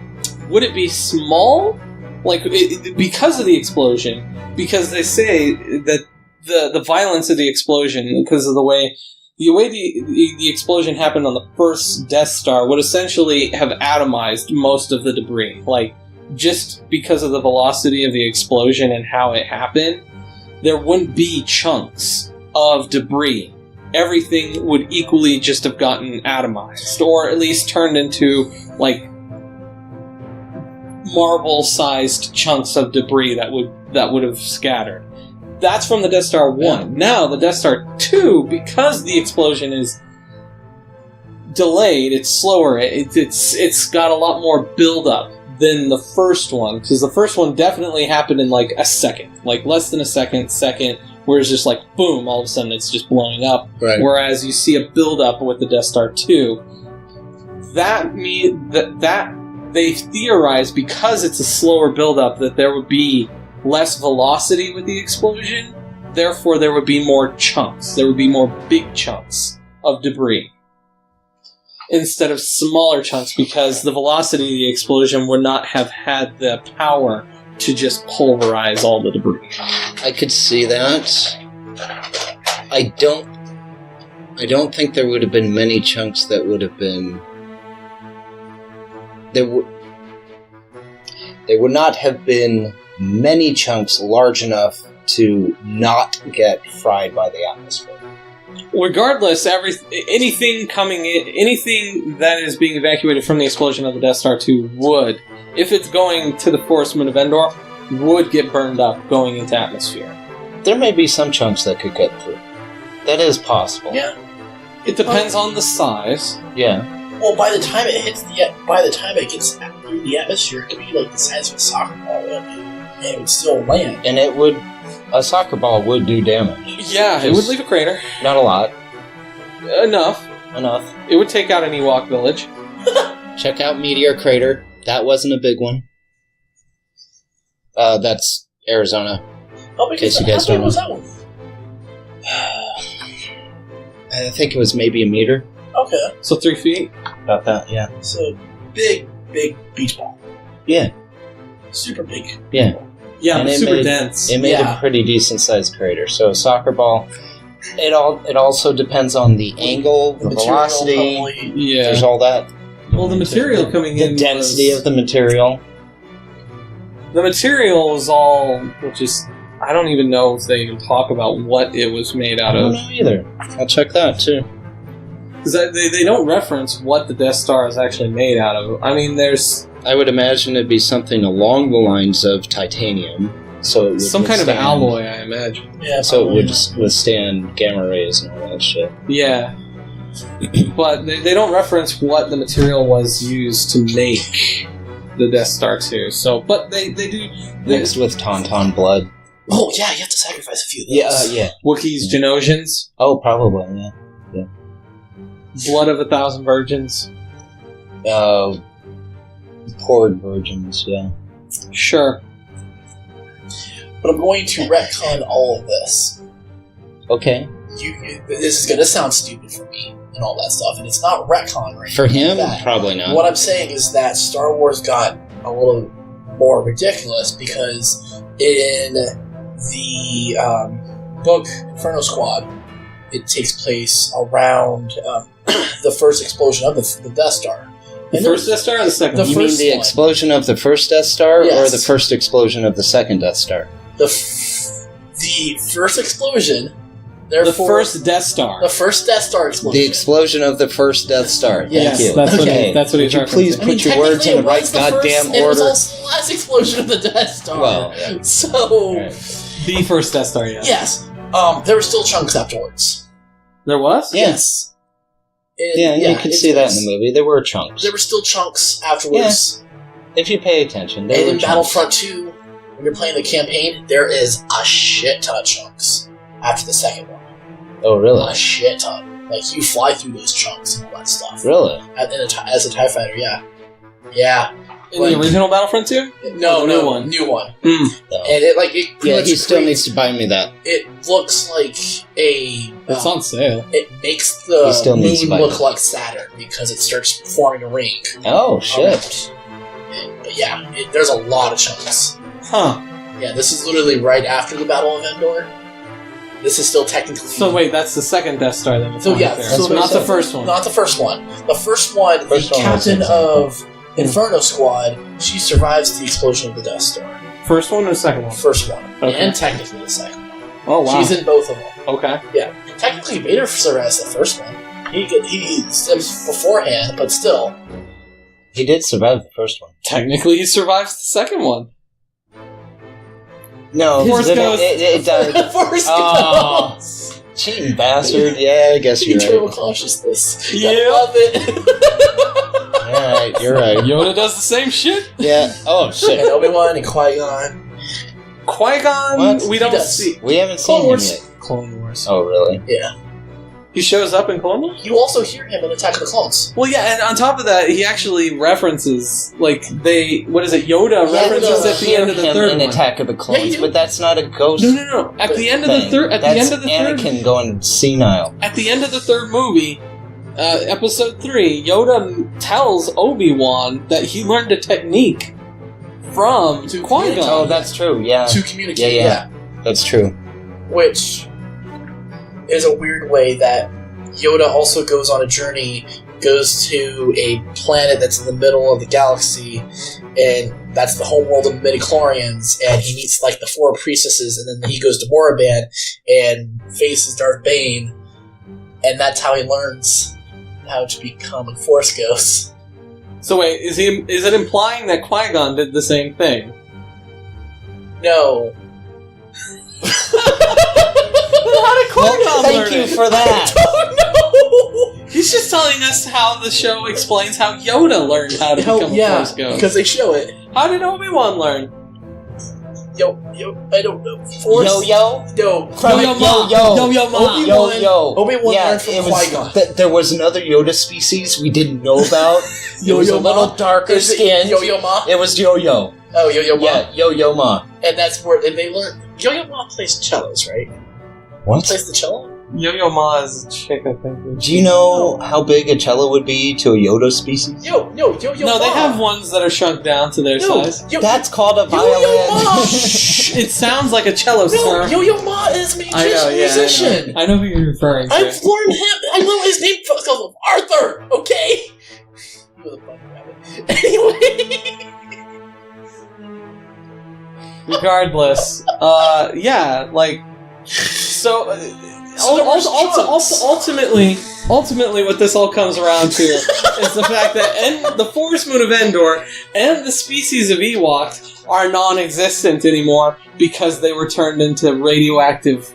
Would it be small? Like, because of the explosion? Because they say that the violence of the explosion, because of the way the explosion happened on the first Death Star, would essentially have atomized most of the debris. Like, just because of the velocity of the explosion and how it happened, there wouldn't be chunks of debris. Everything would equally just have gotten atomized, or at least turned into, like, marble-sized chunks of debris that would have scattered. That's from the Death Star 1. Yeah. Now, the Death Star 2, because the explosion is delayed, it's slower, it's got a lot more build-up than the first one, because the first one definitely happened in, like, a second. Like, less than a second, where it's just like, boom, all of a sudden it's just blowing up. Right. Whereas you see a build-up with the Death Star 2. That they theorize, because it's a slower build-up, that there would be less velocity with the explosion, therefore there would be more chunks. There would be more big chunks of debris instead of smaller chunks, because the velocity of the explosion would not have had the power to just pulverize all the debris. I could see that. I don't think there would have been many chunks that would have been... There would not have been many chunks large enough to not get fried by the atmosphere. Regardless, anything that is being evacuated from the explosion of the Death Star 2 would, if it's going to the forest moon of Endor, would get burned up going into atmosphere. There may be some chunks that could get through. That is possible. Yeah. It depends on the size. Yeah. Well, by the time it gets through the atmosphere, it could be like the size of a soccer ball, and it would still land. And a soccer ball would do damage. Yeah, it would leave a crater. Not a lot. Enough. It would take out an Ewok village. Check out Meteor Crater. That wasn't a big one. That's Arizona. How big was that one? I think it was maybe a meter. Okay. So 3 feet? About that, yeah. So, big beach ball. Yeah. Super big. Yeah. Yeah, and super dense. It made a pretty decent sized crater. So a soccer ball, it also depends on the angle, the velocity. Yeah. There's all that. Well, the material coming in. The density of the material. The material is all, which is, I don't even know if they even talk about what it was made out of. I don't know either. I'll check that too. Because they don't reference what the Death Star is actually made out of. I mean, I would imagine it'd be something along the lines of titanium. So it would some kind of alloy, I imagine. Yeah, so it would withstand gamma rays and all that shit. Yeah. But they don't reference what the material was used to make the Death Star 2. So, but they do... Mixed with Tauntaun blood. Oh, yeah, you have to sacrifice a few of those. Yeah. Wookiees, Genosians. Oh, probably, yeah. Blood of 1,000 virgins. Poured virgins, yeah. Sure. But I'm going to retcon all of this. Okay. This is going to sound stupid for me and all that stuff, and it's not retcon right For him, that. probably not. What I'm saying is that Star Wars got a little more ridiculous because in the book Inferno Squad, it takes place around the first explosion of the Death Star. The first Death Star or the second? You mean the explosion of the first Death Star or the first explosion of the second Death Star? The first explosion The first Death Star. The first Death Star explosion. The explosion of the first Death Star. Yes, Thank you. That's what he's referencing. Please put your words in the right goddamn order. It was also the last explosion of the Death Star. Well, yeah. So... Right. The first Death Star, yes. Yes. There were still chunks afterwards. There was? Yes. You can see that in the movie. There were chunks. There were still chunks afterwards. Yeah. If you pay attention. And in Battlefront 2, when you're playing the campaign, there is a shit ton of chunks after the second one. Oh, really? A shit ton. Like, you fly through those chunks and all that stuff. Really? As a TIE Fighter, yeah. Yeah. In the original Battlefront 2? No, new one. New one. No. And it yeah, he still needs to buy me that. It looks like a... It's on sale. It makes the moon look that. like Saturn because it starts forming a ring. Oh, shit. But yeah, there's a lot of chunks. Huh. Yeah, this is literally right after the Battle of Endor. This is still technically... So wait, that's the second Death Star then? So yeah, so not the first one. Not the first one. The first one, the captain of Inferno Squad, she survives the explosion of the Death Star. First one or second one? First one. Okay. And technically the second one. Oh, wow. She's in both of them. Okay. Yeah. Technically, Vader survives the first one. He steps beforehand, but still. He did survive the first one. Technically, he survives the second one. No, Force Ghost. It died. Force Ghost. Cheating bastard. Yeah, I guess you're Eternal right. consciousness. Yeah. I love it. Alright, you're right. Yoda does the same shit? Yeah. Oh, shit. And Obi-Wan and Qui-Gon. Qui-Gon, What? we don't see. We haven't Clone seen him Wars. yet. Clone Wars. Oh, really? Yeah. He shows up in Clone Wars? You also hear him in Attack of the Clones. Well, yeah, and on top of that, he actually references, Yoda references at the end of the third in one. Attack of the Clones, Yeah, you do. but that's not a ghost. No. At the end of the third, Anakin going senile. At the end of the third movie, Episode 3, Yoda tells Obi-Wan that he learned a technique from Qui-Gon. Oh, that's true. Yeah. To communicate. Yeah. That's true. Which is a weird way that Yoda also goes on a journey, goes to a planet that's in the middle of the galaxy, and that's the homeworld of the midichlorians, and he meets the 4 priestesses, and then he goes to Moraban and faces Darth Bane, and that's how he learns how to become a Force Ghost. So wait, is it implying that Qui-Gon did the same thing? No. How did Qui-Gon learn Thank you it? for that. Oh no! He's just telling us how the show explains how Yoda learned how to become a Force Ghost. Because they show it. How did Obi-Wan learn? I don't know. Force? Yo. Yo-yo ma. Obi-Wan learned from Qui-Gon. There was another Yoda species we didn't know about. It was a little darker skinned. Yo-yo ma? It was Yo-Yo. Oh, Yo-yo ma. Yeah, Yo-Yo ma. And that's where they learned. Yo-yo ma plays cellos, right? What? Plays the cello? Yo-yo ma is a chick, I think. Do you know how big a cello would be to a Yoda species? Yo-yo No, ma. they have ones that are shrunk down to their size. That's called a Yo-yo ma. violin. It sounds like a cello, sir. Yo-yo ma is a musician. I know who you're referring to. I've learned him. I know his name. Arthur. Okay. You're the fucking rabbit. Anyway. Regardless, ultimately, what this all comes around to is the fact that the Forest Moon of Endor and the species of Ewok are non-existent anymore because they were turned into radioactive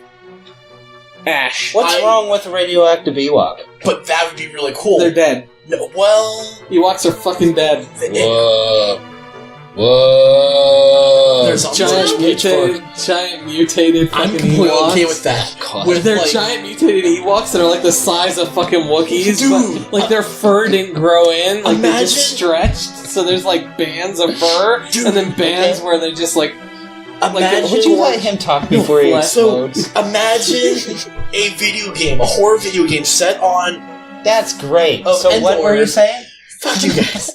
ash. What's wrong with a radioactive Ewok? But that would be really cool. They're dead. No, well, Ewoks are fucking dead. Whoa. There's a giant mutated fucking I'm completely Ewoks. okay with that. With their giant mutated Ewoks that are the size of fucking Wookiees, Dude, but their fur didn't grow in, they just imagine- stretched, so there's bands of fur, Dude, and then bands where they just imagine. Would you let him talk before he So explodes? imagine a video game, a horror video game set on. That's great. Of So what Endor. were you saying? Fuck you guys.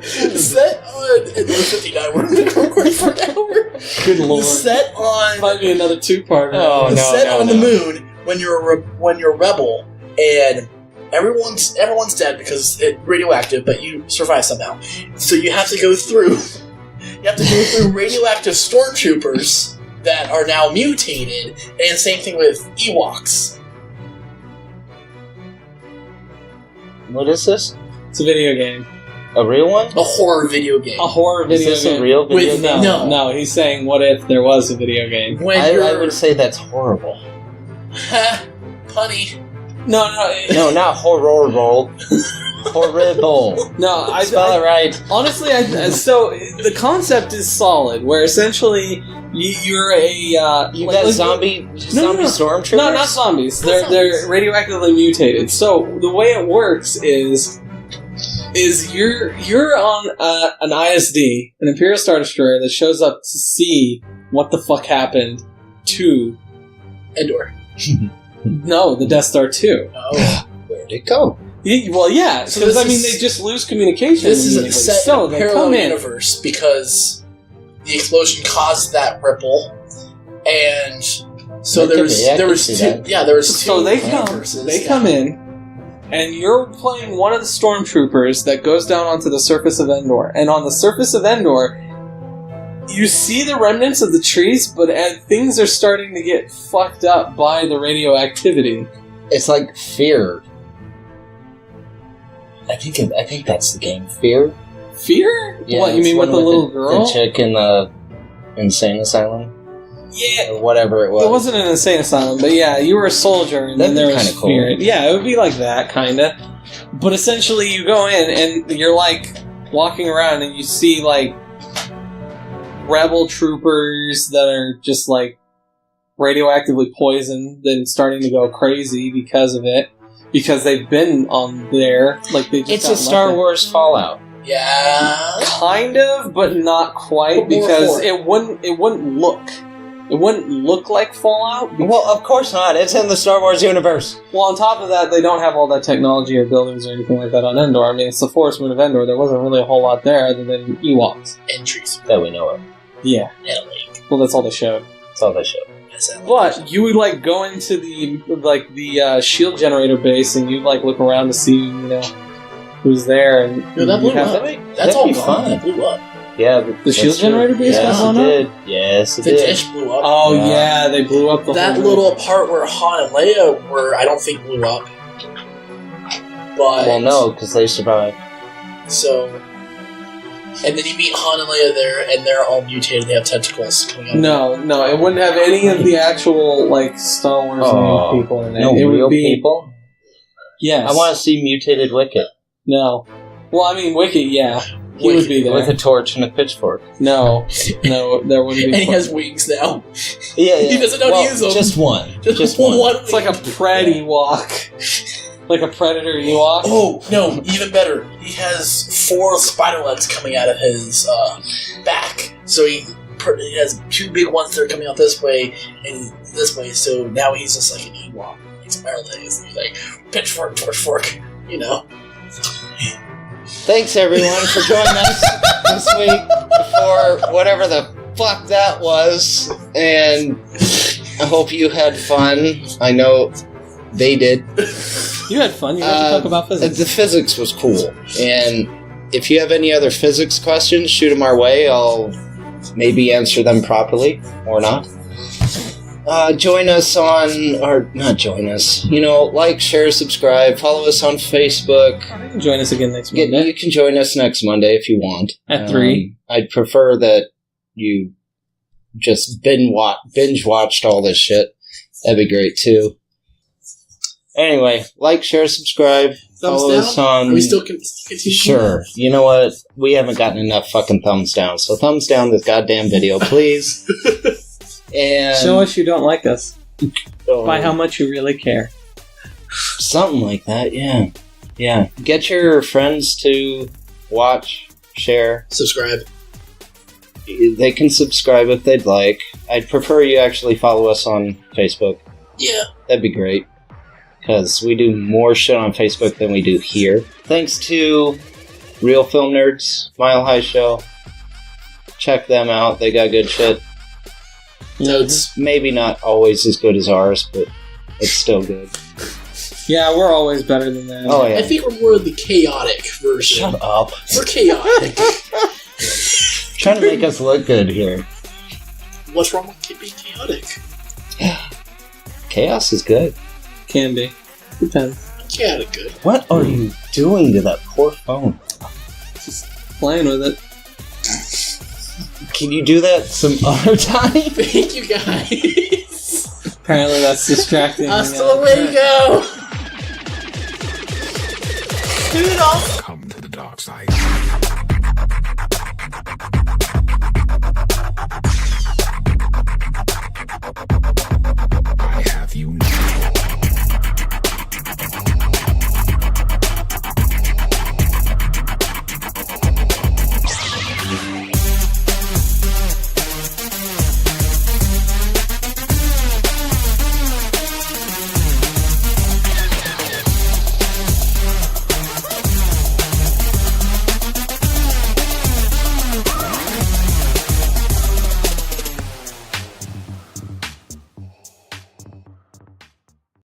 Set on Endor 59. We're recording for an hour. Good lord. Set on. Might be another 2-parter. Oh, no. Set on the moon when you're a rebel and everyone's dead because it's radioactive, but you survive somehow. So you have to go through. You have to go through radioactive stormtroopers that are now mutated, and same thing with Ewoks. What is this? It's a video game. A real one? A horror video game. A horror video game. Is this a real video game? No, he's saying, what if there was a video game? I would say that's horrible. Punny. No, No, not horrible. Horrible. No, Spell it right. Honestly, so the concept is solid, where essentially you're a got zombie stormtroopers? No, not zombies. They're radioactively mutated. So the way it works is you're on an ISD, an Imperial Star Destroyer that shows up to see what the fuck happened to Endor. No, the Death Star 2. Oh, where'd it go? Well, yeah, because they just lose communication. This is set in a parallel in. universe because the explosion caused that ripple, and so there was two. Yeah, there was two. So they come in, and you're playing one of the Stormtroopers that goes down onto the surface of Endor, and on the surface of Endor, you see the remnants of the trees, but things are starting to get fucked up by the radioactivity. It's like Fear. I think that's the game. Fear? Fear? Yeah, what, you mean with the little girl? The chick in the insane asylum? Yeah. Or whatever it was. It wasn't an insane asylum, but yeah, you were a soldier, and then there was fear. Cool. Yeah, it would be like that, kinda. But essentially, you go in, and you're, like, walking around, and you see, like, rebel troopers that are just, like, radioactively poisoned, then starting to go crazy because of it. Because they've been on there, like they just It's a Star Wars Fallout. Yeah, kind of, but not quite, because it wouldn't look like Fallout. Well, of course not. It's in the Star Wars universe. Well, on top of that, they don't have all that technology or buildings or anything like that on Endor. I mean, it's the Forest Moon of Endor. There wasn't really a whole lot there other than Ewoks and trees that we know of. Yeah, and a lake. Well, that's all they showed. That's all they showed. But you would like go into the shield generator base, and you like look around to see who's there, and that blew up. That's all fun. That blew up. Yeah, the shield generator base got blown up. Yes, it did. The dish blew up. Oh yeah, they blew up the that whole little part where Han and Leia were. I don't think blew up. But no, because they survived. So. And then you meet Han and Leia there, and they're all mutated. They have tentacles coming out. No, it wouldn't have any of the actual like Star Wars people in it. No, it real would be people. Yes, I want to see mutated Wicket. No, well, I mean Wicket, yeah, he would be there with a torch and a pitchfork. No, there wouldn't be. And he has wings now. Yeah, he doesn't know to use them. Just one. Just one. It's like a Pred Ewok. Like a Predator Ewok? Oh, no, even better. He has 4 spider legs coming out of his back. So he has 2 big ones that are coming out this way and this way. So now he's just like an Ewok. He's spider legs. He's like, pitchfork, torchfork, Thanks, everyone, for joining us this week for whatever the fuck that was. And I hope you had fun. I know they did. You had fun. You got to talk about physics. The physics was cool. And if you have any other physics questions, shoot them our way. I'll maybe answer them properly or not. Join us not join us. Like, share, subscribe. Follow us on Facebook. You can join us again next Monday. You can join us next Monday if you want. At 3. I'd prefer that you just binge watched all this shit. That'd be great too. Anyway, like, share, subscribe. Follow us on. Are we still continue? Sure. You know what? We haven't gotten enough fucking thumbs down. So thumbs down this goddamn video, please. And show us you don't like us. By how much you really care. Something like that, yeah. Yeah. Get your friends to watch, share, subscribe. They can subscribe if they'd like. I'd prefer you actually follow us on Facebook. Yeah. That'd be great. Because we do more shit on Facebook than we do here. Thanks to Real Film Nerds, Mile High Show. Check them out. They got good shit. Notes. Maybe not always as good as ours, but it's still good. Yeah, we're always better than that. Oh, yeah. I think we're more of the chaotic version. Shut up. We're chaotic. Trying to make us look good here. What's wrong with being chaotic? Chaos is good. Can be. Depends. Chaotic good. What are you doing to that poor phone? Just playing with it. Can you do that some other time? Thank you guys. Apparently that's distracting. Hasta luego. Toodles. Come to the dark side.